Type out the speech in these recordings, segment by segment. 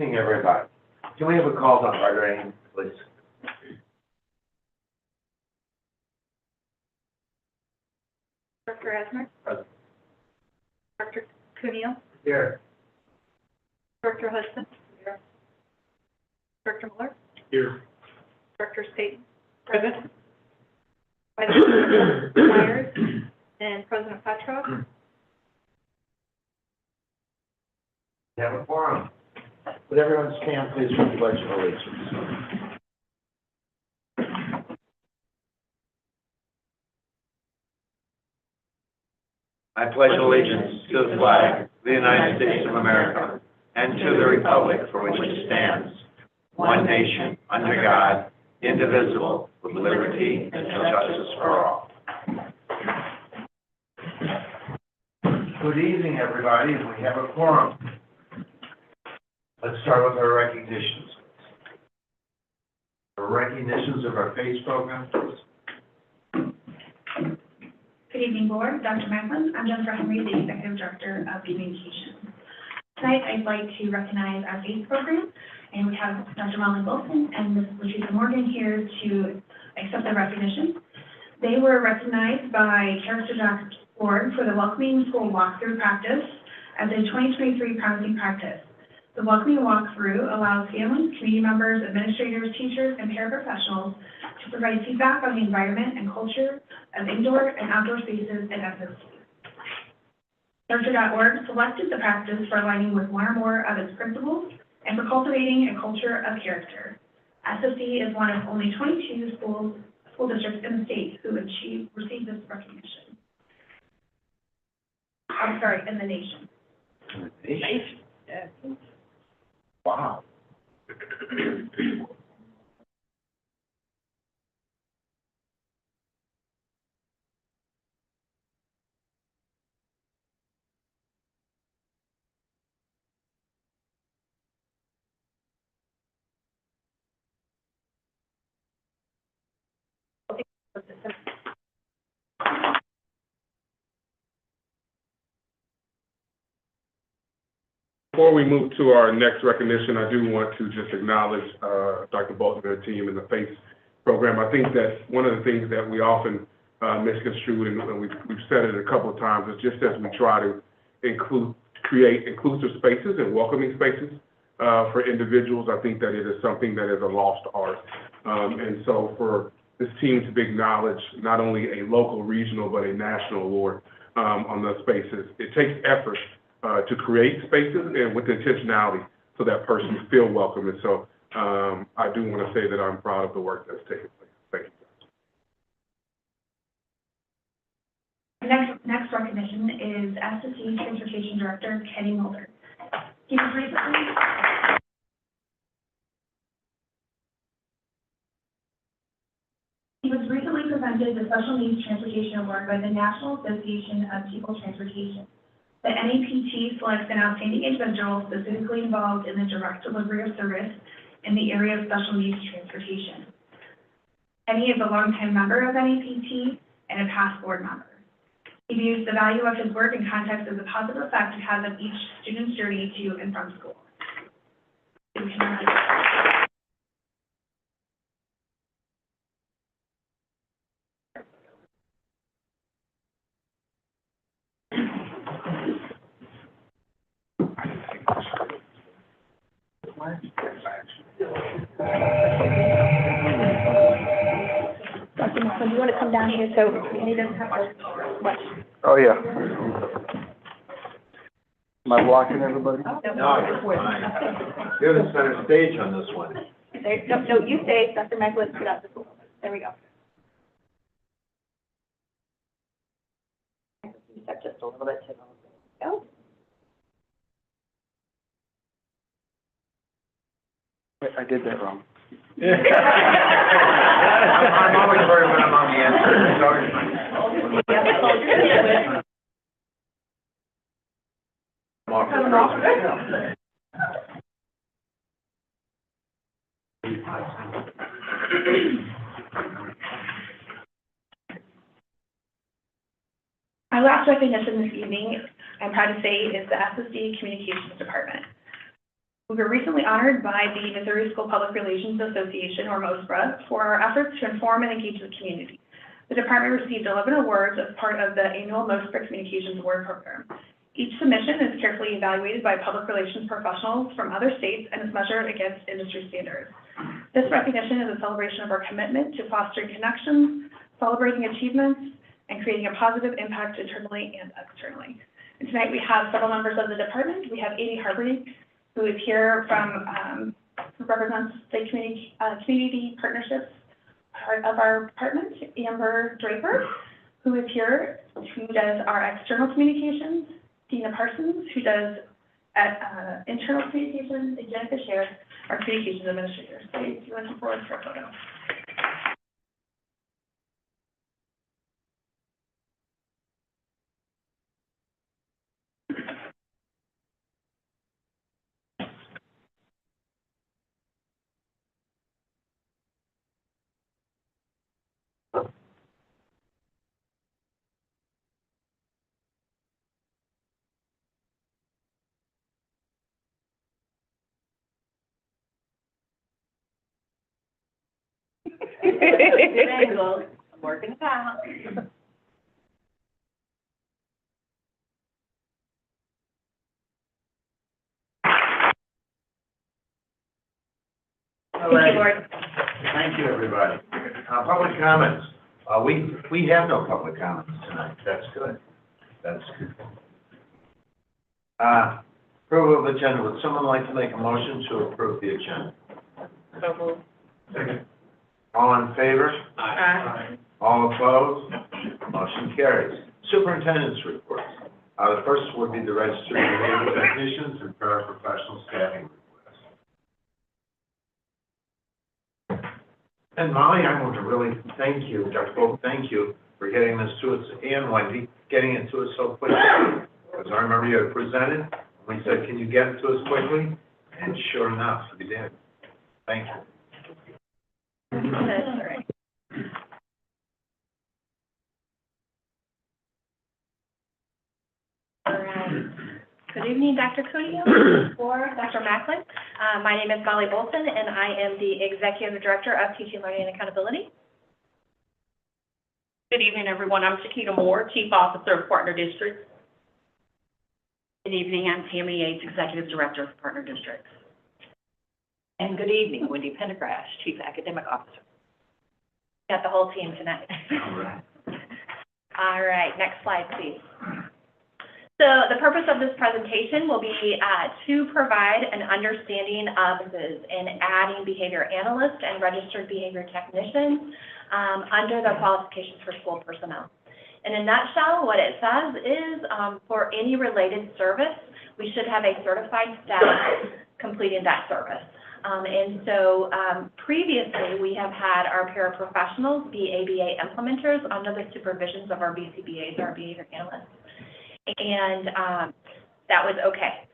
Seeing everybody. Can we have a call on ordering, please? Dr. Asner? Present. Dr. Cuneo? Here. Dr. Hudson? Here. Dr. Miller? Here. Dr. Staten? Present. Vice President Myers? And President Petrov? We have a forum. Would everyone stand, please, for the pledge of allegiance? I pledge allegiance to the flag of the United States of America and to the republic for which it stands, one nation, under God, indivisible, with liberty and justice for all. Good evening, everybody. We have a quorum. Let's start with our recognitions. Our recognitions of our PACE program, please. Good evening, Board. Dr. Macklin. I'm Jennifer Henry, the Executive Director of Communications. Tonight, I'd like to recognize our PACE program, and we have Dr. Molly Wilson and Ms. Latricia Morgan here to accept their recognition. They were recognized by Character.org for the Welcoming School Walkthrough Practice as a 2023 Promising Practice. The Welcoming Walkthrough allows families, community members, administrators, teachers, and paraprofessionals to provide feedback on the environment and culture of indoor and outdoor spaces at SSD. Character.org selected the practice for aligning with one or more of its principles and for cultivating a culture of character. SSD is one of only 22 school districts in the state who received this recognition. I'm sorry, in the nation. Nation? Yeah. Wow. Before we move to our next recognition, I do want to just acknowledge Dr. Bolton and her team and the PACE program. I think that one of the things that we often misconstrue, and we've said it a couple of times, is just as we try to create inclusive spaces and welcoming spaces for individuals, I think that it is something that is a lost art. And so for this team to be acknowledged, not only a local, regional, but a national award on those spaces, it takes effort to create spaces and with intentionality so that persons feel welcome. And so I do want to say that I'm proud of the work that's taking place. Thank you. Next recognition is SSD Transportation Director Kenny Mulder. He was recently presented the Special Needs Transportation Award by the National Association of People Transportation. The NAPT selects an outstanding individual specifically involved in the direct delivery of service in the area of special needs transportation. Kenny is a longtime member of NAPT and a past board member. He views the value of his work in context of the positive effect it has on each student's journey to and from school. Dr. Macklin, do you want to come down here so he doesn't have much? Oh, yeah. Am I blocking everybody? No, you're fine. You're the center stage on this one. There, no, you stay, Dr. Macklin, put out this one. There we go. Step just a little bit to the go. Wait, I did that wrong. I'm always worried when I'm on the end. It's always fine. I'm off the Our last recognition this evening, I'm proud to say, is the SSD Communications Department. We were recently honored by the Missouri School Public Relations Association, or MOSPRA, for our efforts to inform and engage the community. The department received 11 awards as part of the annual MOSPRA Communications Award Program. Each submission is carefully evaluated by public relations professionals from other states and is measured against industry standards. This recognition is a celebration of our commitment to fostering connections, celebrating achievements, and creating a positive impact internally and externally. And tonight we have several members of the department. We have Amy Harbrey, who is here from, who represents the community partnerships part of our department. Amber Draper, who is here, who does our external communications. Dina Parsons, who does internal communications, and Jennifer Scher, our communications administrator. So if you want to come forward for a photo. I'm working it out. Thank you, Lord. Thank you, everybody. Public comments. We have no public comments tonight. That's good. That's good. Approval of agenda. Would someone like to make a motion to approve the agenda? So moved. Second. All in favor? Aye. All opposed? Motion carries. Superintendent's reports. The first would be the registered behavior technicians and paraprofessional staffing requests. And Molly, I want to really thank you, Dr. Bolton, thank you for getting this to us, and Wendy, getting it to us so quickly. Because I remember you had presented, we said, can you get it to us quickly? And sure enough, you did. Thank you. That's all right. All right. Good evening, Dr. Cudillo or Dr. Macklin. My name is Molly Bolton, and I am the Executive Director of Teaching, Learning, and Accountability. Good evening, everyone. I'm Chiquita Moore, Chief Officer of Partner Districts. Good evening. I'm Tammy Yates, Executive Director of Partner Districts. And good evening, Wendy Pendergrass, Chief Academic Officer. Got the whole team tonight. All right. All right, next slide, please. So the purpose of this presentation will be to provide an understanding of this in adding behavior analysts and registered behavior technicians under the qualifications for school personnel. In a nutshell, what it says is for any related service, we should have a certified staff completing that service. And so previously, we have had our paraprofessionals be ABA implementers under the supervisions of our BCBAs, our behavior analysts. And that was okay.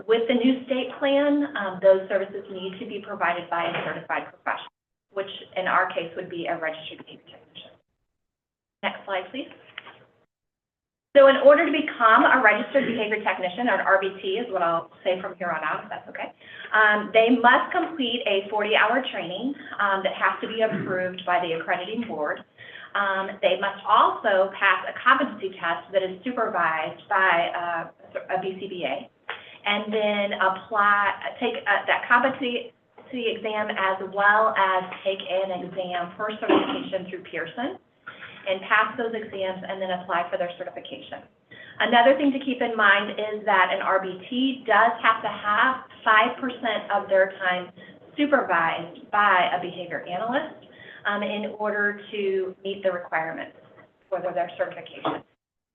With the new state plan, those services need to be provided by a certified professional, which in our case would be a registered behavior technician. Next slide, please. So in order to become a registered behavior technician, or an RBT is what I'll say from here on out, if that's okay, they must complete a 40-hour training that has to be approved by the accrediting board. They must also pass a competency test that is supervised by a BCBA, and then take that competency exam as well as take an exam for certification through Pearson, and pass those exams and then apply for their certification. Another thing to keep in mind is that an RBT does have to have 5% of their time supervised by a behavior analyst in order to meet the requirements for their certification.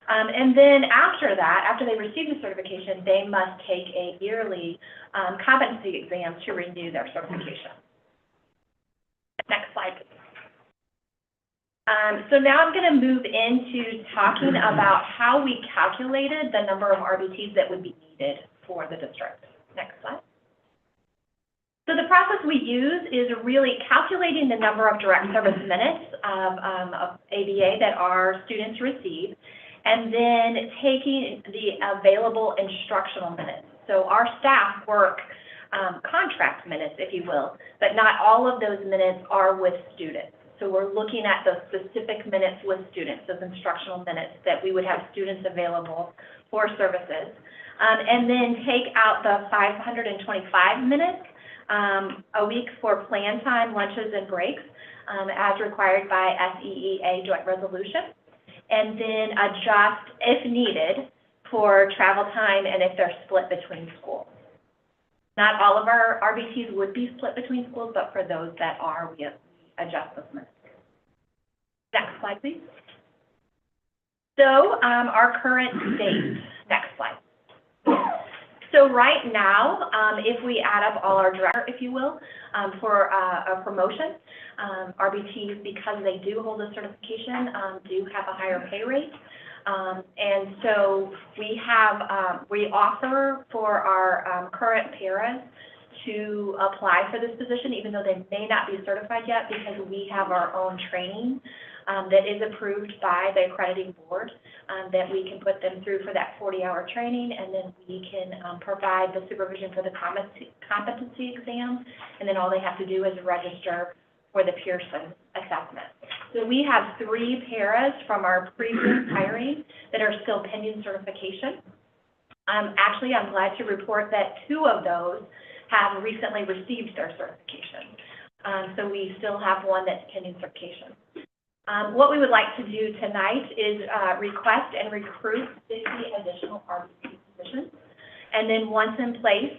And then after that, after they receive the certification, they must take a yearly competency exam to renew their certification. Next slide, please. So now I'm going to move into talking about how we calculated the number of RBTs that would be needed for the district. Next slide. So the process we use is really calculating the number of direct service minutes of ABA that our students receive, and then taking the available instructional minutes. So our staff work contract minutes, if you will, but not all of those minutes are with students. So we're looking at those specific minutes with students, those instructional minutes that we would have students available for services. And then take out the 525 minutes a week for plan time, lunches, and breaks, as required by SEEA joint resolution. And then adjust, if needed, for travel time and if they're split between schools. Not all of our RBTs would be split between schools, but for those that are, we adjust those minutes. Next slide, please. So our current state, next slide. So right now, if we add up all our director, if you will, for a promotion, RBTs, because they do hold a certification, do have a higher pay rate. And so we offer for our current paras to apply for this position, even though they may not be certified yet, because we have our own training that is approved by the accrediting board, that we can put them through for that 40-hour training, and then we can provide the supervision for the competency exam, and then all they have to do is register for the Pearson assessment. So we have 3 paras from our previous hiring that are still pending certification. Actually, I'm glad to report that 2 of those have recently received their certification. So we still have 1 that's pending certification. What we would like to do tonight is request and recruit 50 additional RBT positions. And then once in place,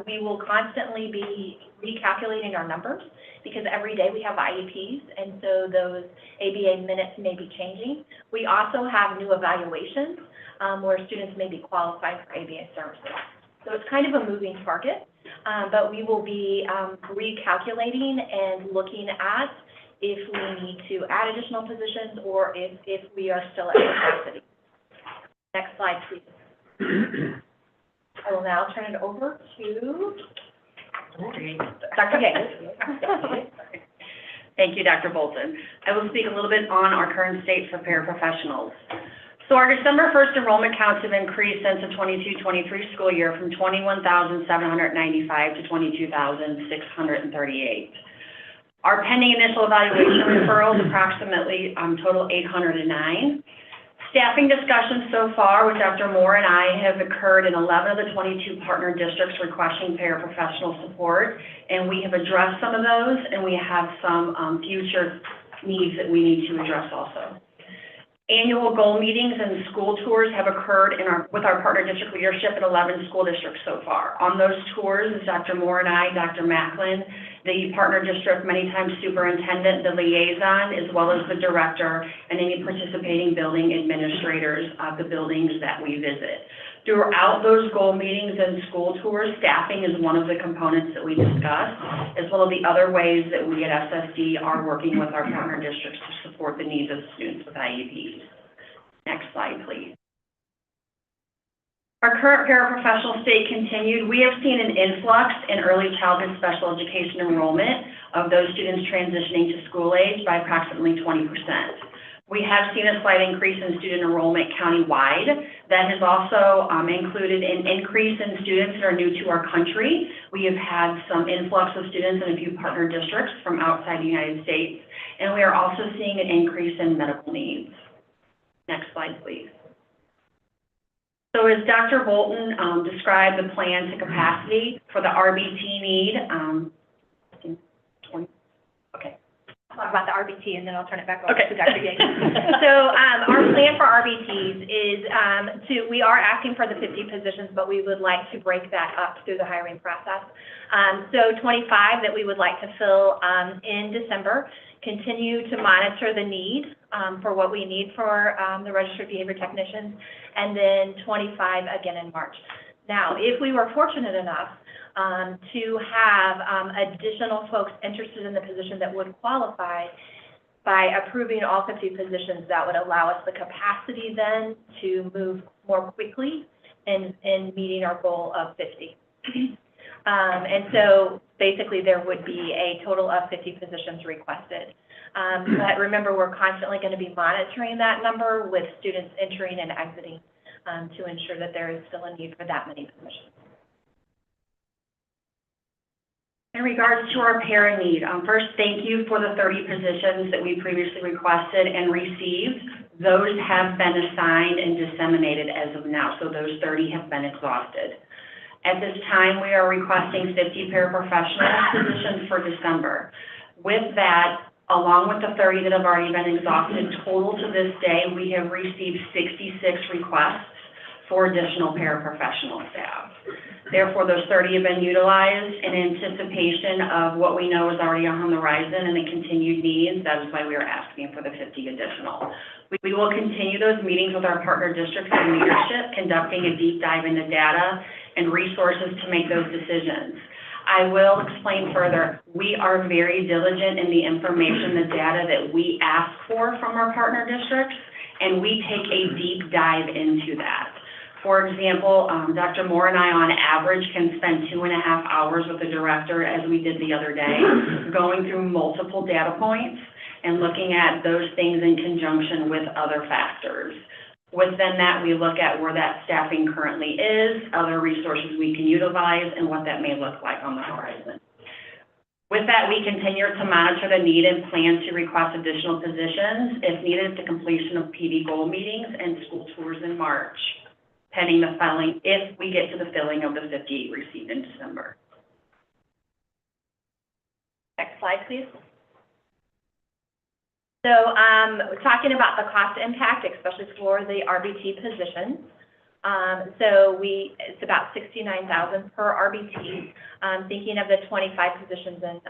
we will constantly be recalculating our numbers, because every day we have IEPs, and so those ABA minutes may be changing. We also have new evaluations where students may be qualified for ABA services. So it's kind of a moving target, but we will be recalculating and looking at if we need to add additional positions or if we are still at capacity. Next slide, please. I will now turn it over to Dr. Gaines. Thank you, Dr. Bolton. I will speak a little bit on our current state for paraprofessionals. So our December 1st enrollment counts have increased since the 22-23 school year from 21,795 to 22,638. Our pending initial evaluation referrals approximately total 809. Staffing discussions so far with Dr. Moore and I have occurred in 11 of the 22 partner districts requesting paraprofessional support, and we have addressed some of those, and we have some future needs that we need to address also. Annual goal meetings and school tours have occurred with our partner district leadership in 11 school districts so far. On those tours, Dr. Moore and I, Dr. Macklin, the partner district, many times superintendent, the liaison, as well as the director, and any participating building administrators of the buildings that we visit. Throughout those goal meetings and school tours, staffing is one of the components that we discuss, as well as the other ways that we at SSD are working with our partner districts to support the needs of students with IEPs. Next slide, please. Our current paraprofessional state continued. We have seen an influx in early childhood special education enrollment of those students transitioning to school age by approximately 20%. We have seen a slight increase in student enrollment countywide. That has also included an increase in students that are new to our country. We have had some influx of students in a few partner districts from outside the United States, and we are also seeing an increase in medical needs. Next slide, please. So as Dr. Bolton described the plan to capacity for the RBT need, okay. Talk about the RBT, and then I'll turn it back over to Dr. Gaines. So our plan for RBTs is we are asking for the 50 positions, but we would like to break that up through the hiring process. So 25 that we would like to fill in December, continue to monitor the need for what we need for the registered behavior technicians, and then 25 again in March. Now, if we were fortunate enough to have additional folks interested in the position that would qualify, by approving all 50 positions, that would allow us the capacity then to move more quickly in meeting our goal of 50. And so basically there would be a total of 50 positions requested. But remember, we're constantly going to be monitoring that number with students entering and exiting to ensure that there is still a need for that many positions. regards to our para need, first, thank you for the 30 positions that we previously requested and received. Those have been assigned and disseminated as of now, so those 30 have been exhausted. At this time, we are requesting 50 paraprofessional positions for December. With that, along with the 30 that have already been exhausted, total to this day, we have received 66 requests for additional paraprofessional staff. Therefore, those 30 have been utilized in anticipation of what we know is already on the horizon and the continued needs. That is why we are asking for the 50 additional. We will continue those meetings with our partner districts and leadership, conducting a deep dive into data and resources to make those decisions. I will explain further. We are very diligent in the information, the data that we ask for from our partner districts, and we take a deep dive into that. For example, Dr. Moore and I, on average, can spend 2.5 hours with the director, as we did the other day, going through multiple data points and looking at those things in conjunction with other factors. Within that, we look at where that staffing currently is, other resources we can utilize, and what that may look like on the horizon. With that, we continue to monitor the need and plan to request additional positions if needed at the completion of PD goal meetings and school tours in March, pending the filling, if we get to the filling of the 50 received in December. Next slide, please. So we're talking about the cost impact, especially for the RBT positions. It's about $69,000 per RBT. Thinking of the 25 positions in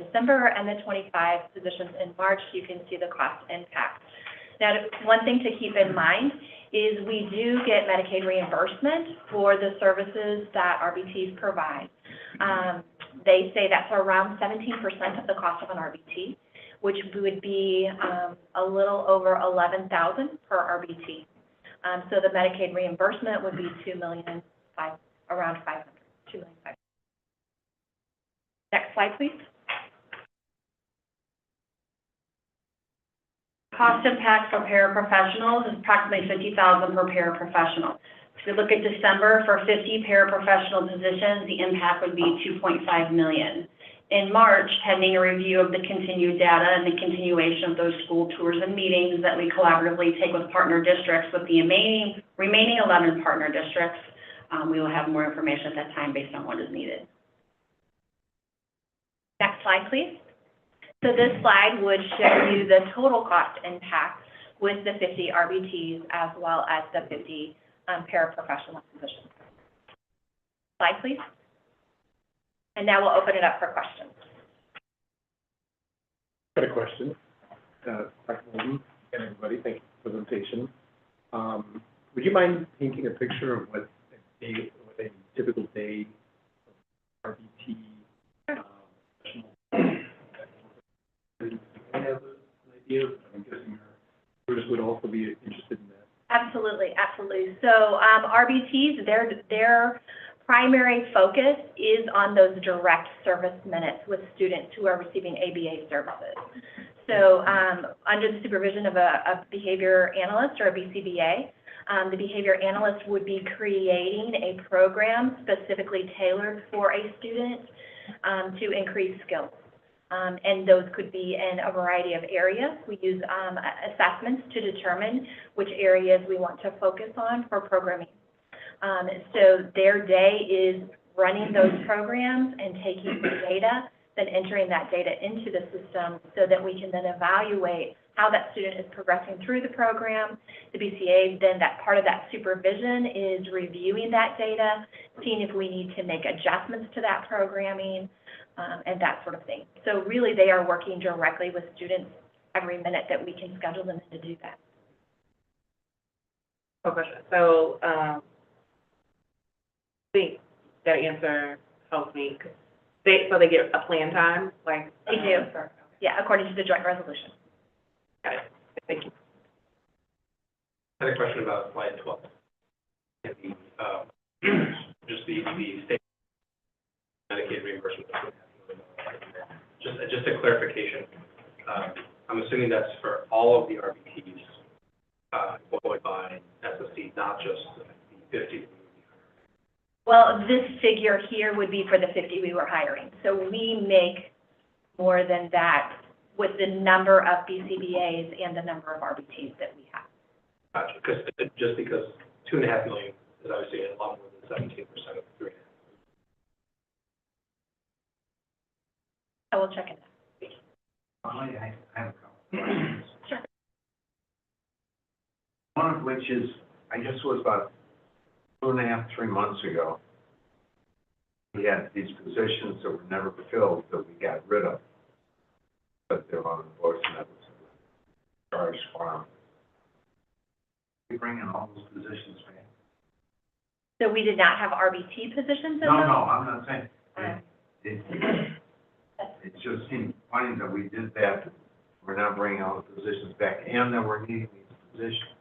December and the 25 positions in March, you can see the cost impact. Now, one thing to keep in mind is we do get Medicaid reimbursement for the services that RBTs provide. They say that's around 17% of the cost of an RBT, which would be a little over $11,000 per RBT. So the Medicaid reimbursement would be around $2,500,000. Next slide, please. Cost impact for paraprofessionals is approximately $50,000 per paraprofessional. If you look at December, for 50 paraprofessional positions, the impact would be $2.5 million. In March, pending a review of the continued data and the continuation of those school tours and meetings that we collaboratively take with partner districts, with the remaining 11 partner districts, we will have more information at that time based on what is needed. Next slide, please. So this slide would show you the total cost impact with the 50 RBTs as well as the 50 paraprofessional positions. Slide, please. And now we'll open it up for questions. I got a question. Dr. Bolden and everybody, thank you for the presentation. Would you mind painting a picture of what a typical day of RBT professional? I have an idea. I'm guessing your students would also be interested in that. Absolutely, absolutely. So RBTs, their primary focus is on those direct service minutes with students who are receiving ABA services. So under the supervision of a behavior analyst or a BCBA, the behavior analyst would be creating a program specifically tailored for a student to increase skills. And those could be in a variety of areas. We use assessments to determine which areas we want to focus on for programming. So their day is running those programs and taking the data, then entering that data into the system so that we can then evaluate how that student is progressing through the program. The BCA, then that part of that supervision is reviewing that data, seeing if we need to make adjustments to that programming, and that sort of thing. So really, they are working directly with students every minute that we can schedule them in to do that. Okay, so I think that answer helps me. So they get a plan time, like They do, yeah, according to the joint resolution. Got it. Thank you. I had a question about slide 12. And just the state Medicaid reimbursement. Just a clarification. I'm assuming that's for all of the RBTs employed by SSD, not just the 50. Well, this figure here would be for the 50 we were hiring. So we make more than that with the number of BCBAs and the number of RBTs that we have. Gotcha, just because $2.5 million is obviously a lot more than 17% of the 3.5. I will check it out. I have a couple questions. Sure. One of which is, I guess it was about 2.5, 3 months ago, we had these positions that were never filled that we got rid of. But they're on the books and that was charged farm. We bringing all those positions back? So we did not have RBT positions in No, those? I'm not saying. It just seemed funny that we did that. We're not bringing all the positions back and that we're needing these positions.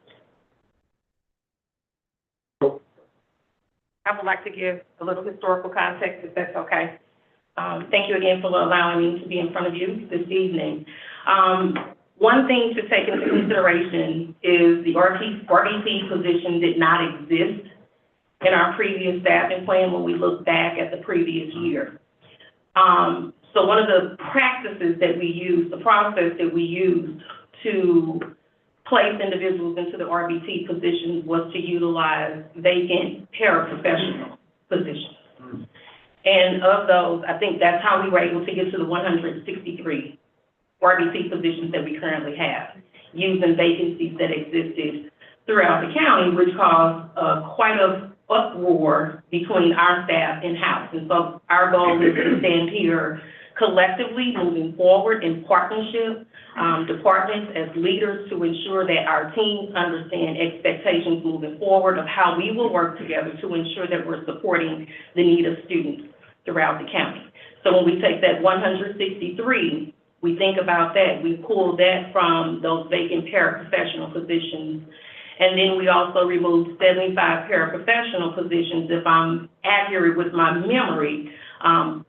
I would like to give a little historical context, if that's okay. Thank you again for allowing me to be in front of you this evening. One thing to take into consideration is the RBT position did not exist in our previous staffing plan when we look back at the previous year. So one of the practices that we used, the process that we used to place individuals into the RBT positions was to utilize vacant paraprofessional positions. And of those, I think that's how we were able to get to the 163 RBT positions that we currently have, using vacancies that existed throughout the county, which caused quite a uproar between our staff in-house. And so our goal is to stand here collectively moving forward in partnership, departments as leaders to ensure that our teams understand expectations moving forward of how we will work together to ensure that we're supporting the need of students throughout the county. So when we take that 163, we think about that. We pull that from those vacant paraprofessional positions. And then we also removed 75 paraprofessional positions, if I'm accurate with my memory,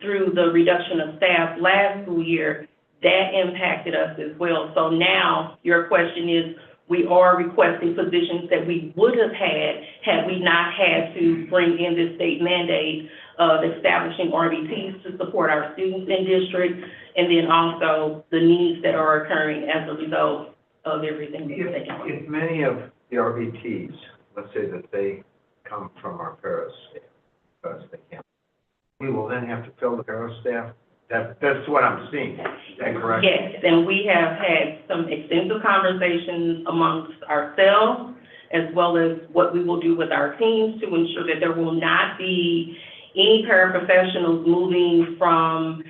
through the reduction of staff last school year. That impacted us as well. So now your question is, we are requesting positions that we would have had we not had to bring in this state mandate of establishing RBTs to support our students in district, and then also the needs that are occurring as a result of everything that's taking place. If many of the RBTs, let's say that they come from our paras staff, because they can't, we will then have to fill the paras staff. That's what I'm seeing. Is that correct? Yes, and we have had some extensive conversations amongst ourselves, as well as what we will do with our teams to ensure that there will not be any paraprofessionals moving from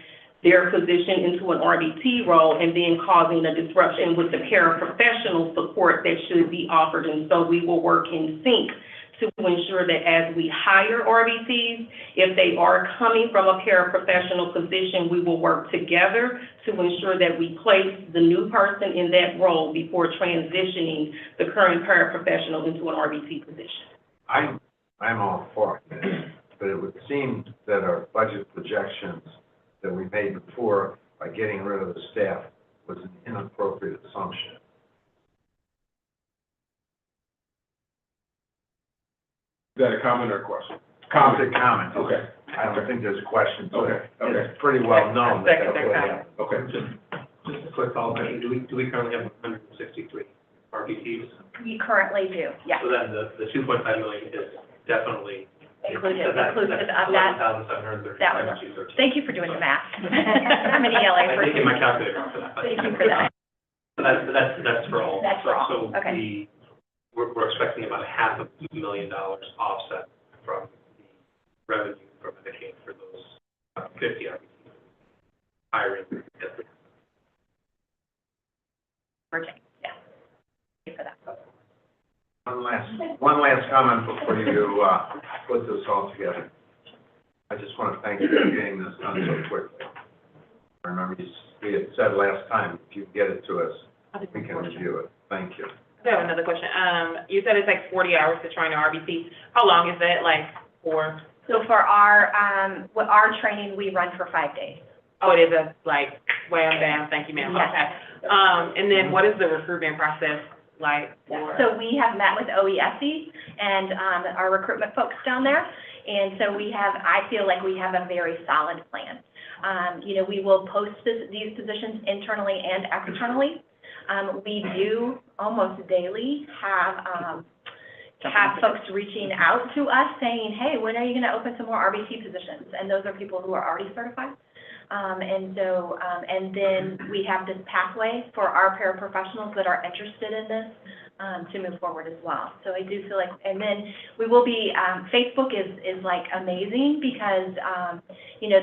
their position into an RBT role and then causing a disruption with the paraprofessional support that should be offered. And so we will work in sync to ensure that as we hire RBTs, if they are coming from a paraprofessional position, we will work together to ensure that we place the new person in that role before transitioning the current paraprofessional into an RBT position. I'm all for it, but it would seem that our budget projections that we made before by getting rid of the staff was an inappropriate assumption. Is that a comment or a question? It's a comment. Okay. I don't think there's a question. Okay. It's pretty well known that that's what happened. Okay. Just a quick follow-up question. Do we currently have 163 RBTs? We currently do, yes. So then the 2.5 million is definitely Inclusive of that. 11,735. That was, thank you for doing the math. I'm an ELA I person. think my calculator off for that. Thank you for that. That's for all. That's for all, So okay. we're expecting about $500,000 offset from the revenue from Medicaid for those 50 RBTs hiring. Merging, yeah. Thank you for that. One last comment before you put this all together. I just want to thank you for getting this done so quickly. I remember we had said last time, if you get it to us, we can review it. Thank you. I have another question. You said it's like 40 hours to train an RBT. How long is that, like, for? So for our training, we run for 5 days. Oh, it is a, like, wham, bam, thank you, ma'am. Yes. Okay. And then what is the recruitment process like for? So we have met with OESE and our recruitment folks down there, And so I feel like we have a very solid plan. We will post these positions internally and externally. We do almost daily have folks reaching out to us saying, hey, when are you going to open some more RBT positions? And those are people who are already certified. And then we have this pathway for our paraprofessionals that are interested in this to move forward as well. So I do feel like, and then we will be, Facebook is like amazing because,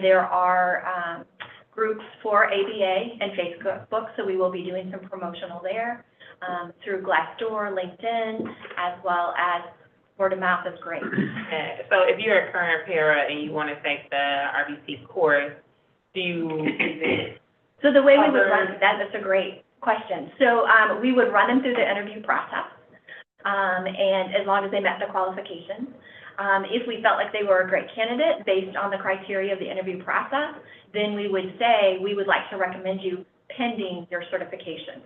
there are groups for ABA and Facebook, so we will be doing some promotional there through Glassdoor, LinkedIn, as well as word of mouth is great. So if you're a current para and you want to take the RBC course, So the way we would run, that's a great question. So we would run them through the interview process, and as long as they met the qualifications. If we felt like they were a great candidate based on the criteria of the interview process, then we would say we would like to recommend you pending your certification.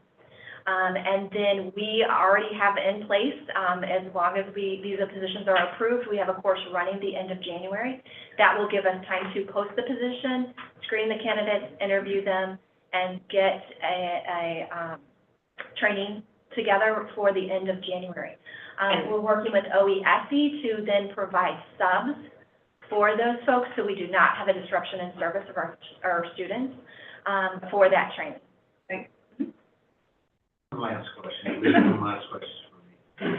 And then we already have in place, as long as these positions are approved, we have a course running the end of January. That will give us time to post the position, screen the candidates, interview them, and get a training together for the end of January. We're working with OESE to then provide subs for those folks so we do not have a disruption in service of our students for that training. Last question for me.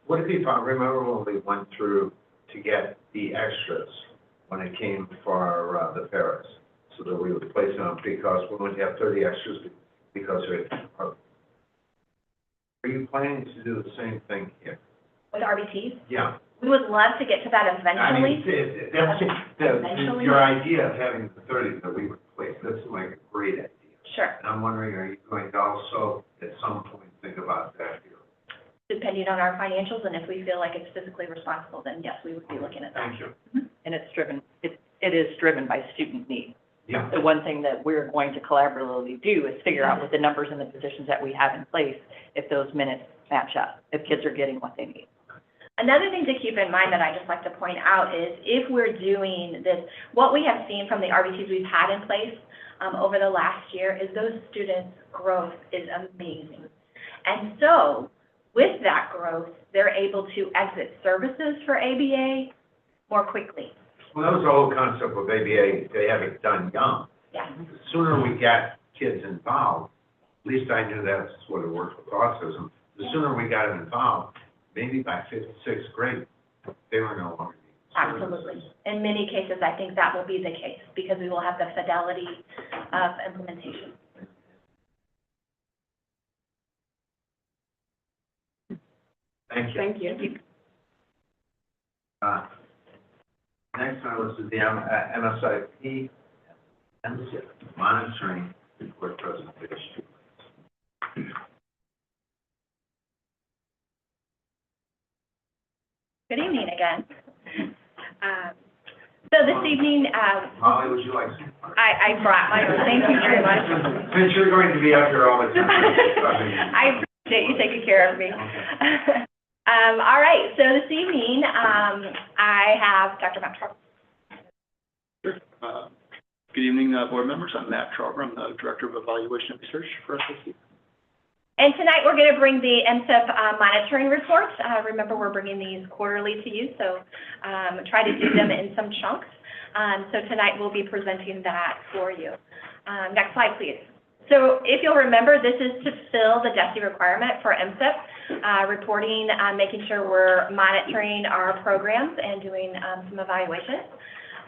What if you remember when we went through to get the extras when it came for the paras, so that we would place them because we would have 30 extras because are you planning to do the same thing here? With RBTs? Yeah. We would love to get to that I mean, eventually. your idea of having the 30 that we would place, that's like a great idea. Sure. And I'm wondering, are you going to also at some point think about that here? Depending on our financials, and if we feel like it's physically responsible, then yes, we would be looking at that. Thank you. And it is driven by student need. Yeah. The one thing that we're going to collaboratively do is figure out with the numbers and the positions that we have in place, if those minutes match up, if kids are getting what they need. Another thing to keep in mind that I just like to point out is if we're doing this, what we have seen from the RBTs we've had in place over the last year is those students' growth is amazing. And so with that growth, they're able to exit services for ABA more quickly. Well, that was the whole concept of ABA, they have it done young. Yeah. The sooner we get kids involved, at least I knew that's what it worked with autism, the sooner we got them involved, maybe by fifth, sixth grade, they were no longer needed. Absolutely. In many cases, I think that will be the case because we will have the fidelity of implementation. Thank you. Thank you. Next on the list is the MSIP monitoring report presentation. Good evening again. So this evening, Molly, would you like some? I brought my own. Thank you very much. Since you're going to be up here all the time. I appreciate you taking care of me. Okay. All right, so this evening, I have Dr. Matt Trump. Sure. Good evening, board members. I'm Matt Trauber. I'm the Director of Evaluation and Research for SSD. And tonight, we're going to bring the MSIP monitoring reports. Remember, we're bringing these quarterly to you, so try to do them in some chunks. So tonight, we'll be presenting that for you. Next slide, please. So if you'll remember, this is to fill the DESE requirement for MSIP, reporting, making sure we're monitoring our programs and doing some evaluations.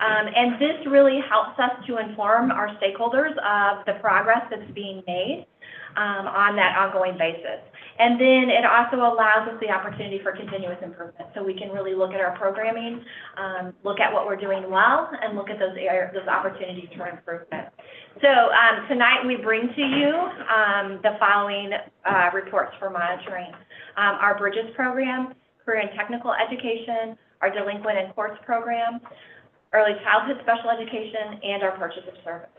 And this really helps us to inform our stakeholders of the progress that's being made on that ongoing basis. And then it also allows us the opportunity for continuous improvement. So we can really look at our programming, look at what we're doing well, and look at those opportunities for improvement. So tonight we bring to you the following reports for monitoring. Our Bridges program, career and technical education, our delinquent and courts program, early childhood special education, and our purchase of service.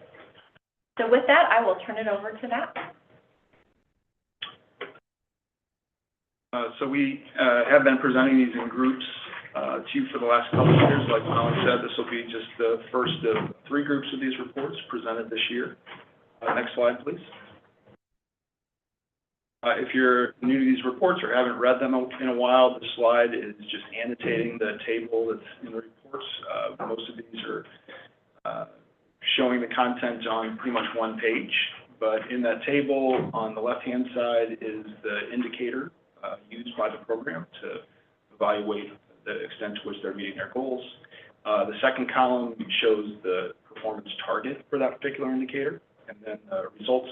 So with that, I will turn it over to Matt. So we have been presenting these in groups to you for the last couple of years. Like Molly said, this will be just the first of 3 groups of these reports presented this year. Next slide, please. If you're new to these reports or haven't read them in a while, this slide is just annotating the table that's in the reports. Most of these are showing the content on pretty much one page, but in that table on the left-hand side is the indicator used by the program to evaluate the extent to which they're meeting their goals. The second column shows the performance target for that particular indicator, and then the results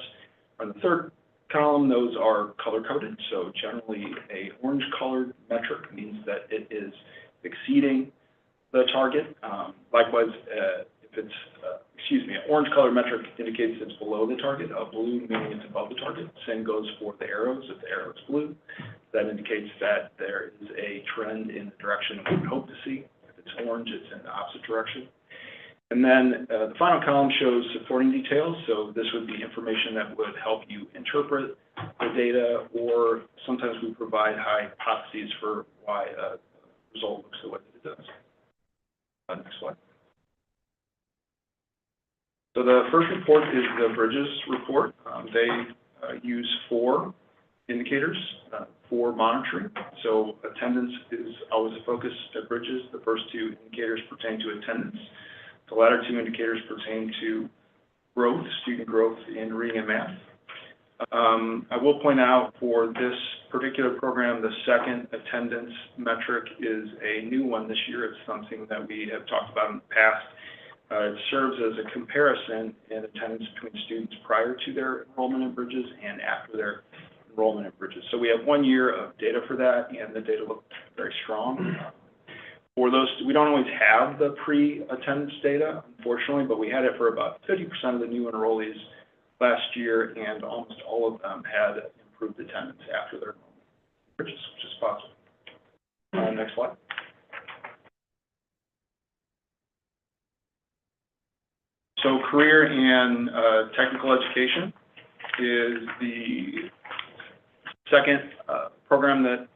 are in the third column. Those are color-coded, so generally a orange-colored metric means that it is exceeding the target. Likewise, if it's, an orange-colored metric indicates it's below the target, a blue meaning it's above the target. Same goes for the arrows. If the arrow is blue, that indicates that there is a trend in the direction we would hope to see. If it's orange, it's in the opposite direction. And then the final column shows supporting details. So this would be information that would help you interpret the data, or sometimes we provide hypotheses for why a result looks the way that it does. Next slide. So the first report is the Bridges report. They use 4 indicators for monitoring. So attendance is always a focus at Bridges. The first 2 indicators pertain to attendance. The latter 2 indicators pertain to growth, student growth in reading and math. I will point out for this particular program, the second attendance metric is a new one this year. It's something that we have talked about in the past. It serves as a comparison in attendance between students prior to their enrollment in Bridges and after their enrollment in Bridges. So we have 1 year of data for that, and the data look very strong. For those, we don't always have the pre-attendance data, unfortunately, but we had it for about 50% of the new enrollees last year, and almost all of them had improved attendance after their enrollment in Bridges, which is positive. Next slide. So career and technical education is the second program that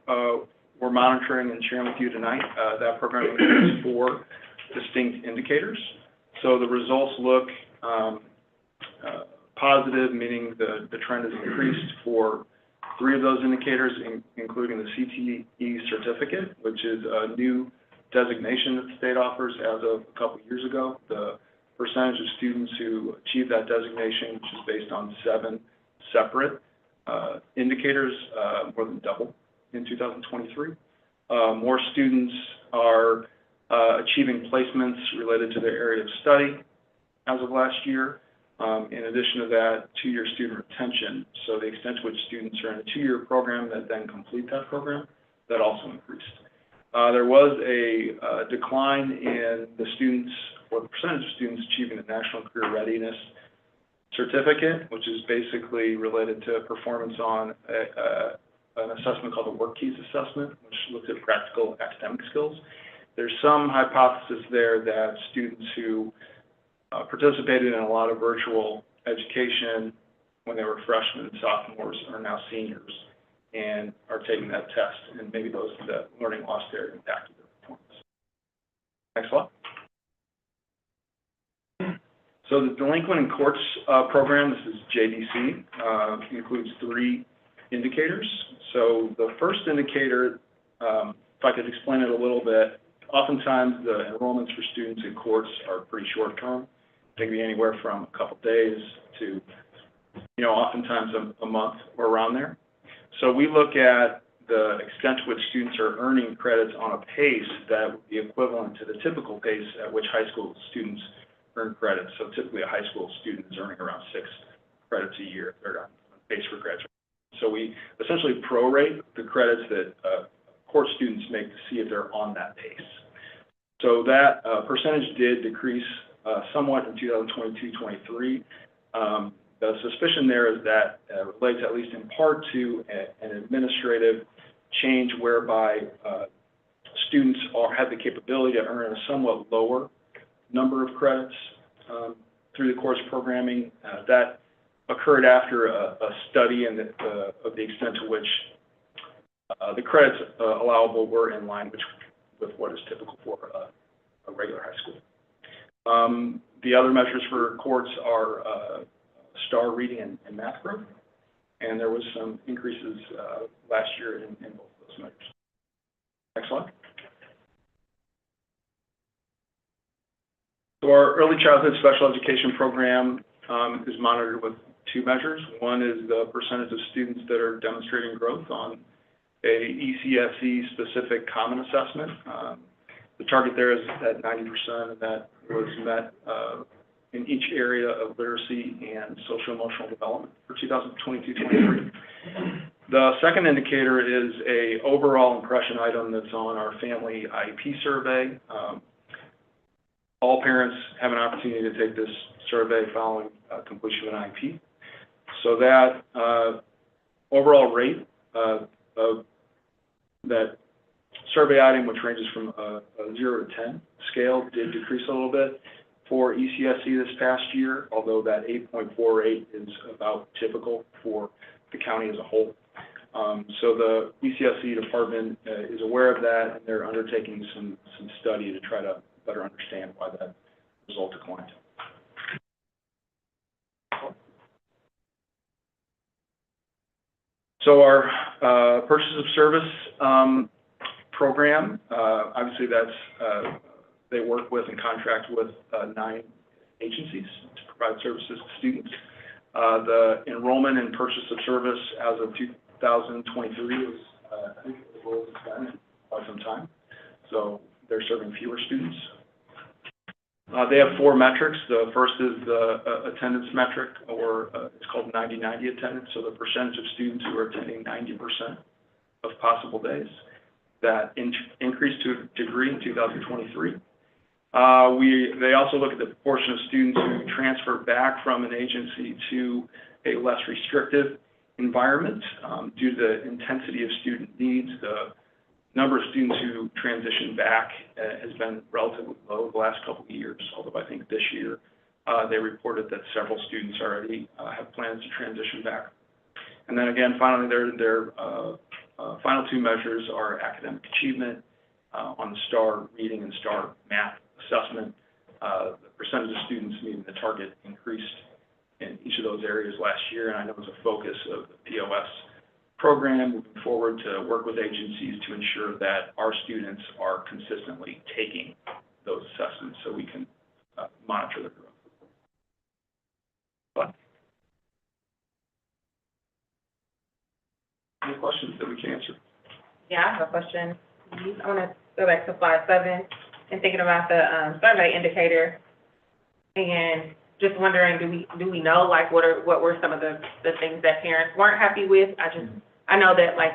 we're monitoring and sharing with you tonight. That program includes 4 distinct indicators. So the results look positive, meaning the trend has increased for 3 of those indicators, including the CTE certificate, which is a new designation that the state offers as of a couple years ago. The percentage of students who achieve that designation, which is based on 7 separate indicators, more than double in 2023. More students are achieving placements related to their area of study as of last year. In addition to that, 2-year student retention, so the extent to which students are in a 2-year program that then complete that program, that also increased. There was a decline in the students, or the percentage of students achieving the National Career Readiness Certificate, which is basically related to performance on an assessment called the Work Keys Assessment, which looks at practical academic skills. There's some hypothesis there that students who participated in a lot of virtual education when they were freshmen and sophomores are now seniors and are taking that test, and maybe those the learning loss there impacted their performance. Next slide. So the Delinquent in Courts program, this is JDC, includes 3 indicators. So the first indicator, if I could explain it a little bit, oftentimes the enrollments for students in courts are pretty short term. They can be anywhere from a couple days to, oftentimes a month or around there. So we look at the extent to which students are earning credits on a pace that would be equivalent to the typical pace at which high school students earn credits. So typically a high school student is earning around 6 credits a year if they're on pace for graduation. So we essentially prorate the credits that court students make to see if they're on that pace. So that percentage did decrease somewhat in 2022-23. The suspicion there is that relates at least in part to an administrative change whereby students have the capability to earn a somewhat lower number of credits through the course programming. That occurred after a study of the extent to which the credits allowable were in line with what is typical for a regular high school. The other measures for courts are STAR reading and math growth, and there was some increases last year in both of those measures. Next slide. So our early childhood special education program is monitored with two measures. One is the percentage of students that are demonstrating growth on a ECSE specific common assessment. The target there is at 90%, and that was met in each area of literacy and social emotional development for 2022-23. The second indicator is a overall impression item that's on our family IEP survey. All parents have an opportunity to take this survey following completion of an IEP. So that overall rate of that survey item, which ranges from a 0 to 10 scale, did decrease a little bit for ECSE this past year, although that 8.48 is about typical for the county as a whole. So the ECSE department is aware of that, and they're undertaking some study to try to better understand why that result declined. So our purchase of service program, obviously that's, they work with and contract with 9 agencies to provide services to students. The enrollment and purchase of service as of 2023 was, I think it was lower than it's been in quite some time. So they're serving fewer students. They have 4 metrics. The first is the attendance metric, or it's called 90-90 attendance. So the percentage of students who are attending 90% of possible days. That increased to a degree in 2023. They also look at the proportion of students who transfer back from an agency to a less restrictive environment due to the intensity of student needs. The number of students who transition back has been relatively low the last couple of years, although I think this year they reported that several students already have plans to transition back. And then again, finally, their final 2 measures are academic achievement on the STAR reading and STAR math assessment. The percentage of students meeting the target increased in each of those areas last year, and I know it was a focus of the POS program moving forward to work with agencies to ensure that our students are consistently taking those assessments so we can monitor their growth. But, any questions that we can answer? Yeah, I have a question. I want to go back to slide 7 and thinking about the survey indicator, and just wondering, do we know like what were some of the things that parents weren't happy with? I know that like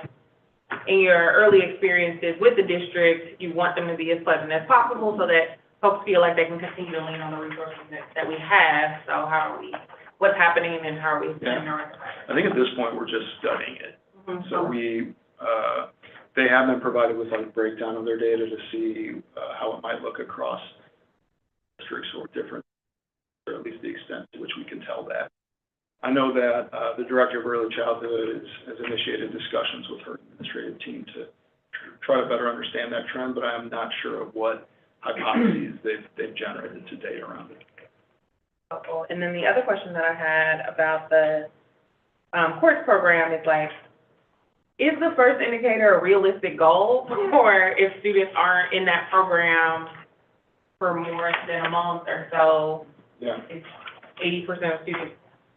in your early experiences with the district, you want them to be as pleasant as possible so that folks feel like they can continue to lean on the resources that we have. So what's happening and how are we spending our time? I think at this point we're just studying it. So they have been provided with like a breakdown of their data to see how it might look across districts or different, or at least the extent to which we can tell that. I know that the Director of Early Childhood has initiated discussions with her administrative team to try to better understand that trend, but I am not sure of what hypotheses they've generated to date around it. And then the other question that I had about the course program is like, is the first indicator a realistic goal, or if students aren't in that program for more than a month or so, it's 80% of students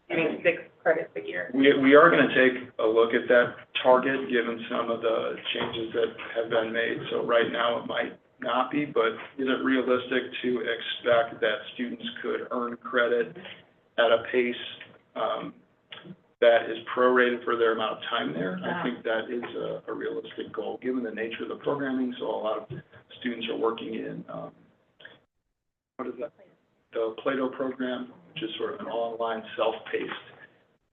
getting 6 credits a year? We are going to take a look at that target, given some of the changes that have been made. So right now it might not be, but is it realistic to expect that students could earn credit at a pace that is prorated for their amount of time there? I think that is a realistic goal, given the nature of the programming. So a lot of students are working in, what is that? The Plato program, which is sort of an online self-paced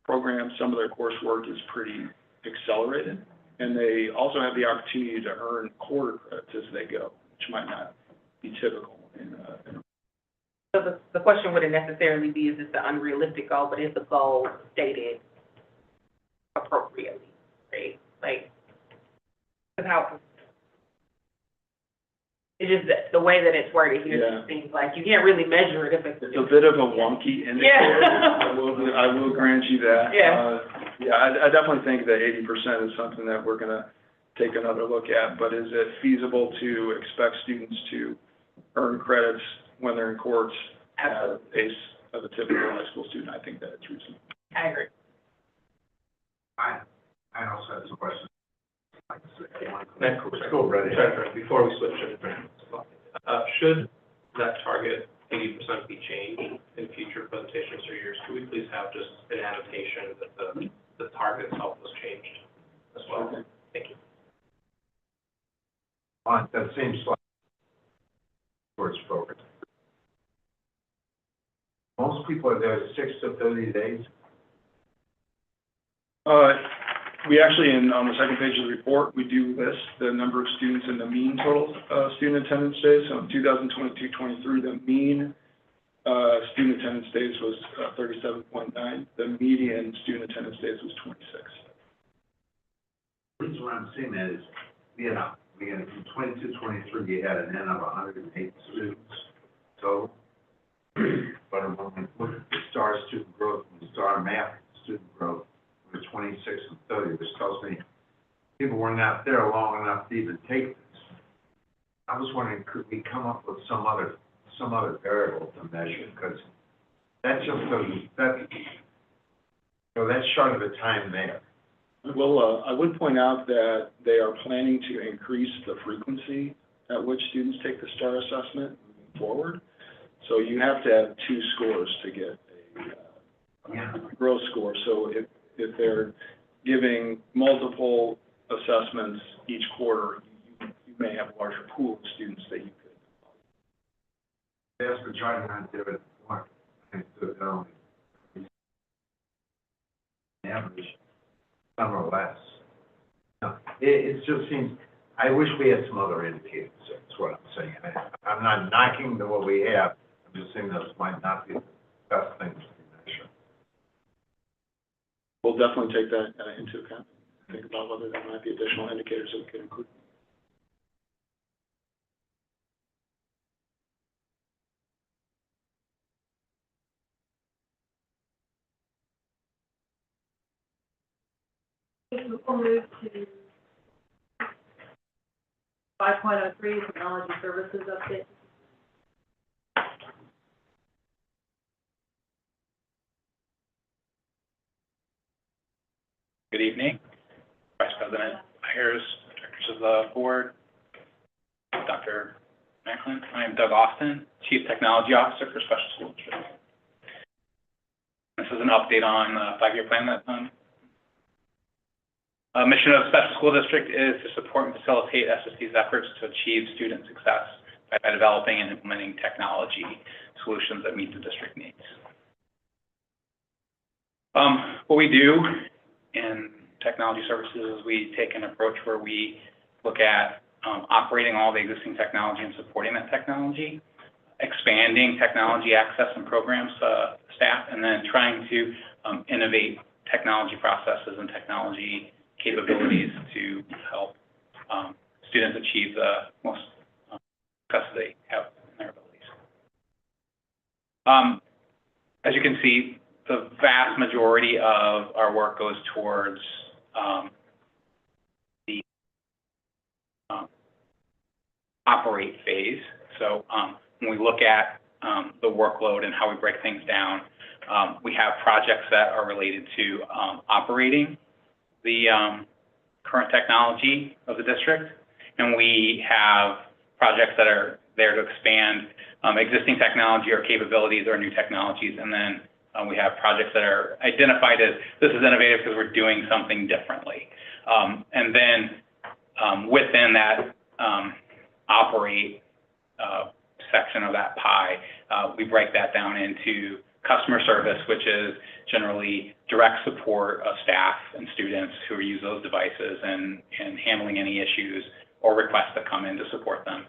program. Some of their coursework is pretty accelerated, and they also have the opportunity to earn quarter credits as they go, which might not be typical in So the question wouldn't necessarily be, is this the unrealistic goal, but is the goal stated appropriately, right? Like, how It's just the way that it's worded here, Yeah. it seems like you can't really measure it if it's. It's a bit of a wonky indicator. Yeah. I will grant you that. Yeah. I definitely think that 80% is something that we're gonna take another look at, but is it feasible to expect students to earn credits when they're in courts at the pace of a typical high school student? I think that it's reasonable. I agree. I also have some questions. Let's go, Brett. Before we switch to different, should that target 80% be changed in future presentations or years? Could we please have just an annotation that the target itself was changed as well? Thank you. On that same slide, towards forward. Most people are there 6 to 30 days. We actually, on the second page of the report, we do list the number of students and the mean total student attendance days. So in 2022-23, the mean student attendance days was 37.9. The median student attendance days was 26. The reason why I'm saying that is, from 22, 23, you had an N of 108 students total. But when we put the STAR student growth and the STAR math student growth, with 26 and 30, which tells me people were not there long enough to even take this. I was wondering, could we come up with some other variable to measure? Because that just doesn't, that's short of a time there. Well, I would point out that they are planning to increase the frequency at which students take the STAR assessment moving forward. So you have to have 2 scores to get a gross score. So if they're giving multiple assessments each quarter, you may have a larger pool of students that you could. That's the trying not to do it more. Average, some or less. No, it just seems, I wish we had some other indicators, that's what I'm saying. I'm not knocking what we have, I'm just saying those might not be the best things to measure. We'll definitely take that into account. Think about whether there might be additional indicators that we could include. We'll move to 5.03, technology services update. Good evening, Vice President Ayers, Directors of the Board, Dr. Macklin. I am Doug Austin, Chief Technology Officer for Special School District. This is an update on the 5-year plan that's done. Mission of Special School District is to support and facilitate SSD's efforts to achieve student success by developing and implementing technology solutions that meet the district needs. What we do in technology services is we take an approach where we look at operating all the existing technology and supporting that technology, expanding technology access and programs staff, and then trying to innovate technology processes and technology capabilities to help students achieve the most success they have in their abilities. As you can see, the vast majority of our work goes towards the operate phase. So when we look at the workload and how we break things down, we have projects that are related to operating the current technology of the district, and we have projects that are there to expand existing technology or capabilities or new technologies, and then we have projects that are identified as this is innovative because we're doing something differently. And then within that operate section of that pie, we break that down into customer service, which is generally direct support of staff and students who use those devices and handling any issues or requests that come in to support them.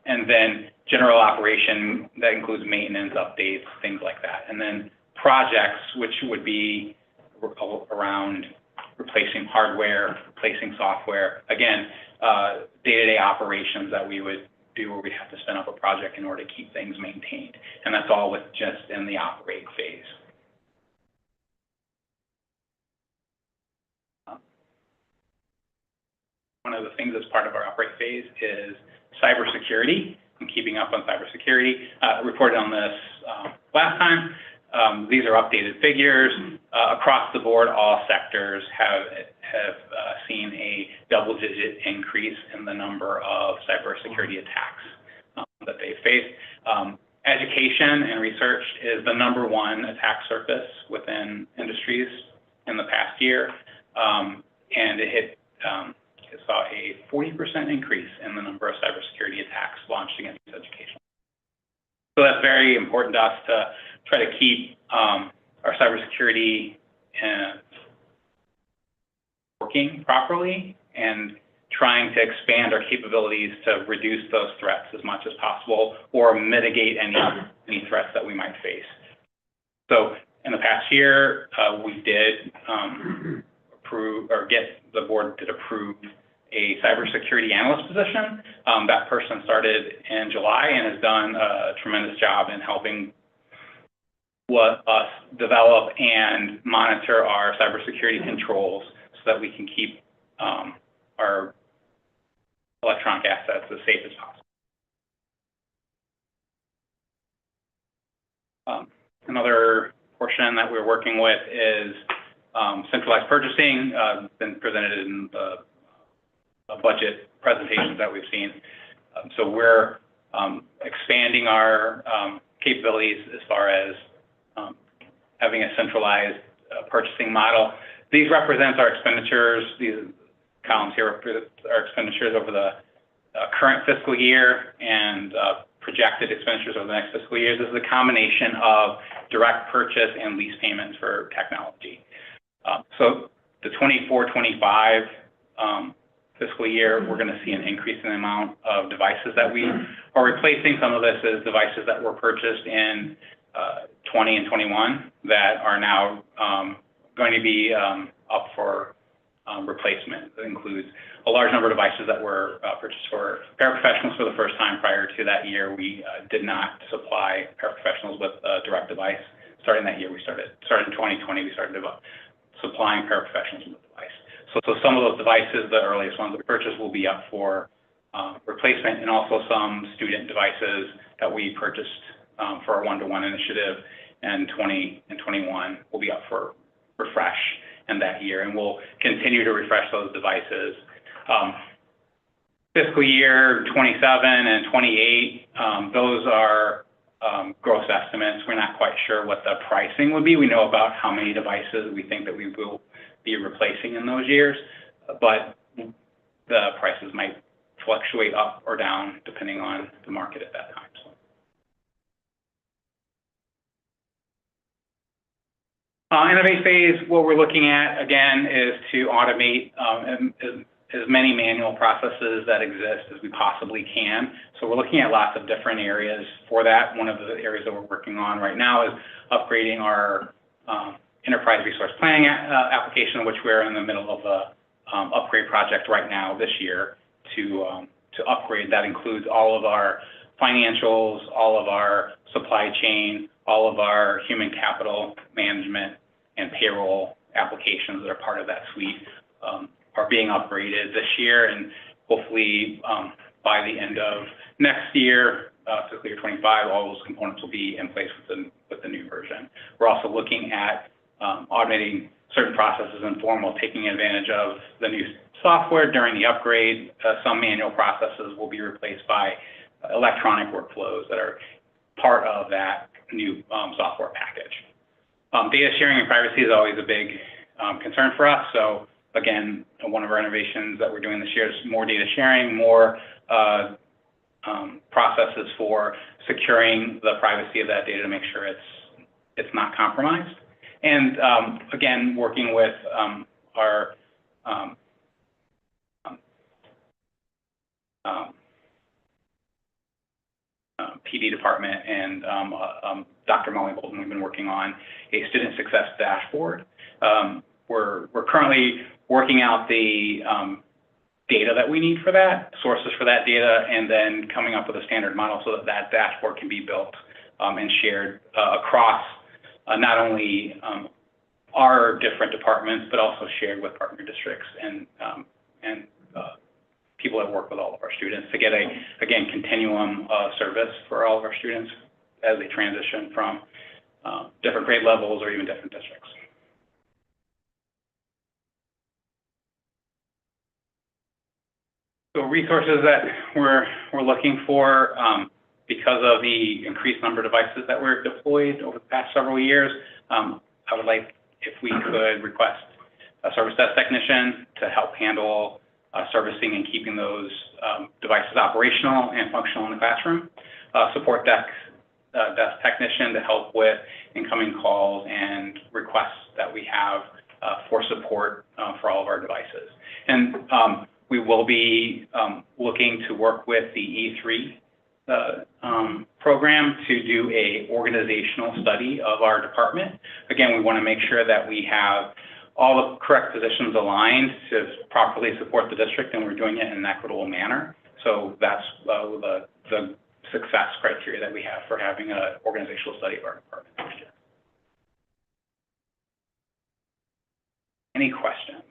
And then general operation, that includes maintenance, updates, things like that. And then projects, which would be around replacing hardware, replacing software. Again, day-to-day operations that we would do where we have to spin up a project in order to keep things maintained. And that's all with just in the operate phase. One of the things that's part of our operate phase is cybersecurity and keeping up on cybersecurity. Reported on this last time. These are updated figures. Across the board, all sectors have seen a double-digit increase in the number of cybersecurity attacks that they face. Education and research is the #1 attack surface within industries in the past year, and it saw a 40% increase in the number of cybersecurity attacks launched against education. So that's very important to us to try to keep our cybersecurity working properly and trying to expand our capabilities to reduce those threats as much as possible or mitigate any threats that we might face. So in the past year, we did the board did approve a cybersecurity analyst position. That person started in July and has done a tremendous job in helping us develop and monitor our cybersecurity controls so that we can keep our electronic assets as safe as possible. Another portion that we're working with is centralized purchasing, been presented in the budget presentations that we've seen. So we're expanding our capabilities as far as having a centralized purchasing model. These represent our expenditures. These columns here represent our expenditures over the current fiscal year and projected expenditures over the next fiscal year. This is a combination of direct purchase and lease payments for technology. So the 24-25 fiscal year, we're going to see an increase in the amount of devices that we are replacing. Some of this is devices that were purchased in 20 and 21 that are now going to be up for replacement. That includes a large number of devices that were purchased for paraprofessionals for the first time. Prior to that year, we did not supply paraprofessionals with a direct device. Starting that year, we started in 2020, we started supplying paraprofessionals with a device. So some of those devices, the earliest ones we purchased, will be up for replacement, and also some student devices that we purchased for our one-to-one initiative in 20 and 21 will be up for refresh in that year, and we'll continue to refresh those devices. Fiscal year 27 and 28, those are gross estimates. We're not quite sure what the pricing would be. We know about how many devices we think that we will be replacing in those years, but the prices might fluctuate up or down depending on the market at that time. So. Innovate phase, what we're looking at, again, is to automate as many manual processes that exist as we possibly can. So we're looking at lots of different areas for that. One of the areas that we're working on right now is upgrading our enterprise resource planning application, which we're in the middle of a upgrade project right now this year to upgrade. That includes all of our financials, all of our supply chain, all of our human capital management and payroll applications that are part of that suite are being upgraded this year, and hopefully by the end of next year, fiscal year 25, all those components will be in place with the new version. We're also looking at automating certain processes in form while taking advantage of the new software during the upgrade. Some manual processes will be replaced by electronic workflows that are part of that new software package. Data sharing and privacy is always a big concern for us. So again, one of our innovations that we're doing this year is more data sharing, more processes for securing the privacy of that data to make sure it's not compromised. And again, working with our PD department and Dr. Molly Bolton, we've been working on a student success dashboard. We're currently working out the data that we need for that, sources for that data, and then coming up with a standard model so that that dashboard can be built and shared across not only our different departments, but also shared with partner districts and people that work with all of our students to get a, again, continuum service for all of our students as they transition from different grade levels or even different districts. So resources that we're looking for, because of the increased number of devices that were deployed over the past several years, I would like if we could request a service desk technician to help handle servicing and keeping those devices operational and functional in the classroom. Support desk technician to help with incoming calls and requests that we have for support for all of our devices. And we will be looking to work with the E3 program to do a organizational study of our department. Again, we want to make sure that we have all the correct positions aligned to properly support the district, and we're doing it in an equitable manner. So that's the success criteria that we have for having an organizational study of our department next year. Any questions?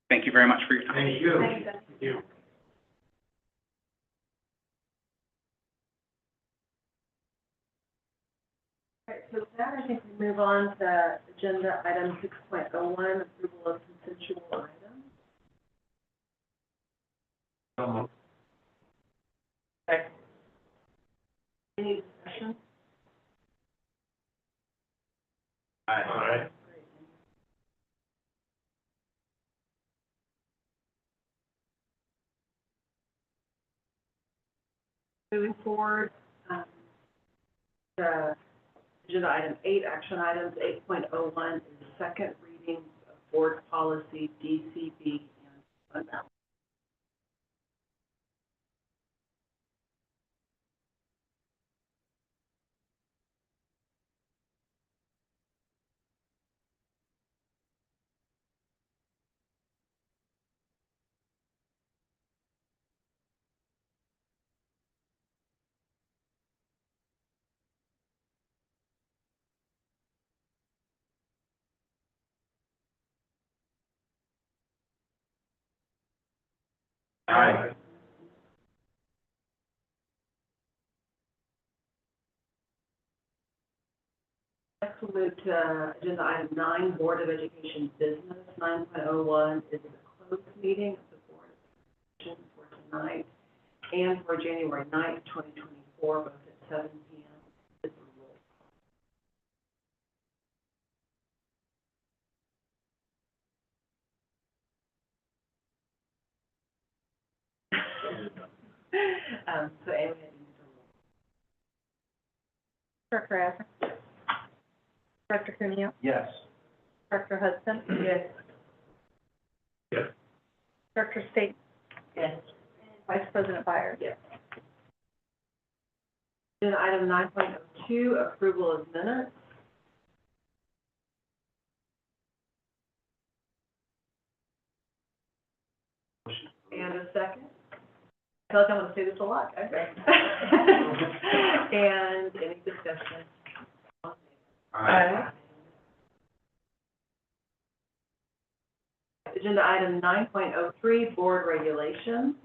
Thank you very much for your time. Thank you. Thank you. All right, so with that, I think we move on to agenda item 6.01, approval of consensual items. Okay. Any discussion? All right. Moving forward, the agenda item 8, action items 8.01 is the second reading of board policy DCB and fund balance. Aye. Next, we'll move to agenda item 9, Board of Education Business. 9.01 is the closed meeting of the Board of Education for tonight and for January 9th, 2024, both at 7 p.m. Is the roll. So Amy, I need to roll. Director Acker? Director Cuneo? Yes. Director Hudson? Yes. Yes. Director State? Yes. Vice President Byers? Yes. Agenda item 9.02, approval of minutes. And a second. I feel like I'm going to say this a lot. Okay. And any discussion? Aye. Agenda item 9.03, board regulations.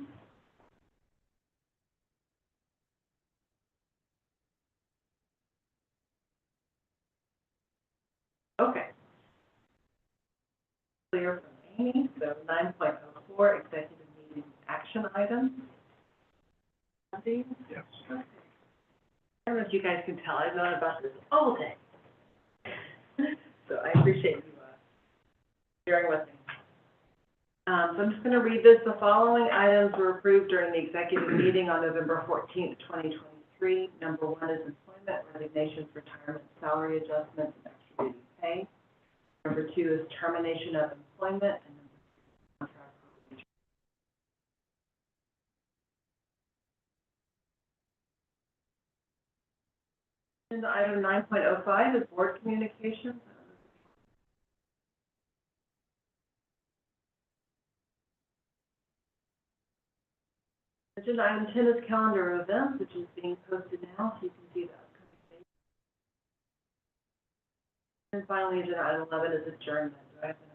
Okay. Clear from Amy. So 9.04, executive meeting action items. Yes. I don't know if you guys can tell, I've known about this all day. So I appreciate you sharing with me. So I'm just going to read this. The following items were approved during the executive meeting on November 14th, 2023. Number 1 is employment, resignations, retirement, salary adjustments, and extra duty pay. Number 2 is termination of employment, and number 3 is contract release. Agenda item 9.05 is board communications. Agenda item 10 is calendar of events, which is being posted now, so you can see the upcoming dates. And finally, agenda item 11 is adjournment. Do I have a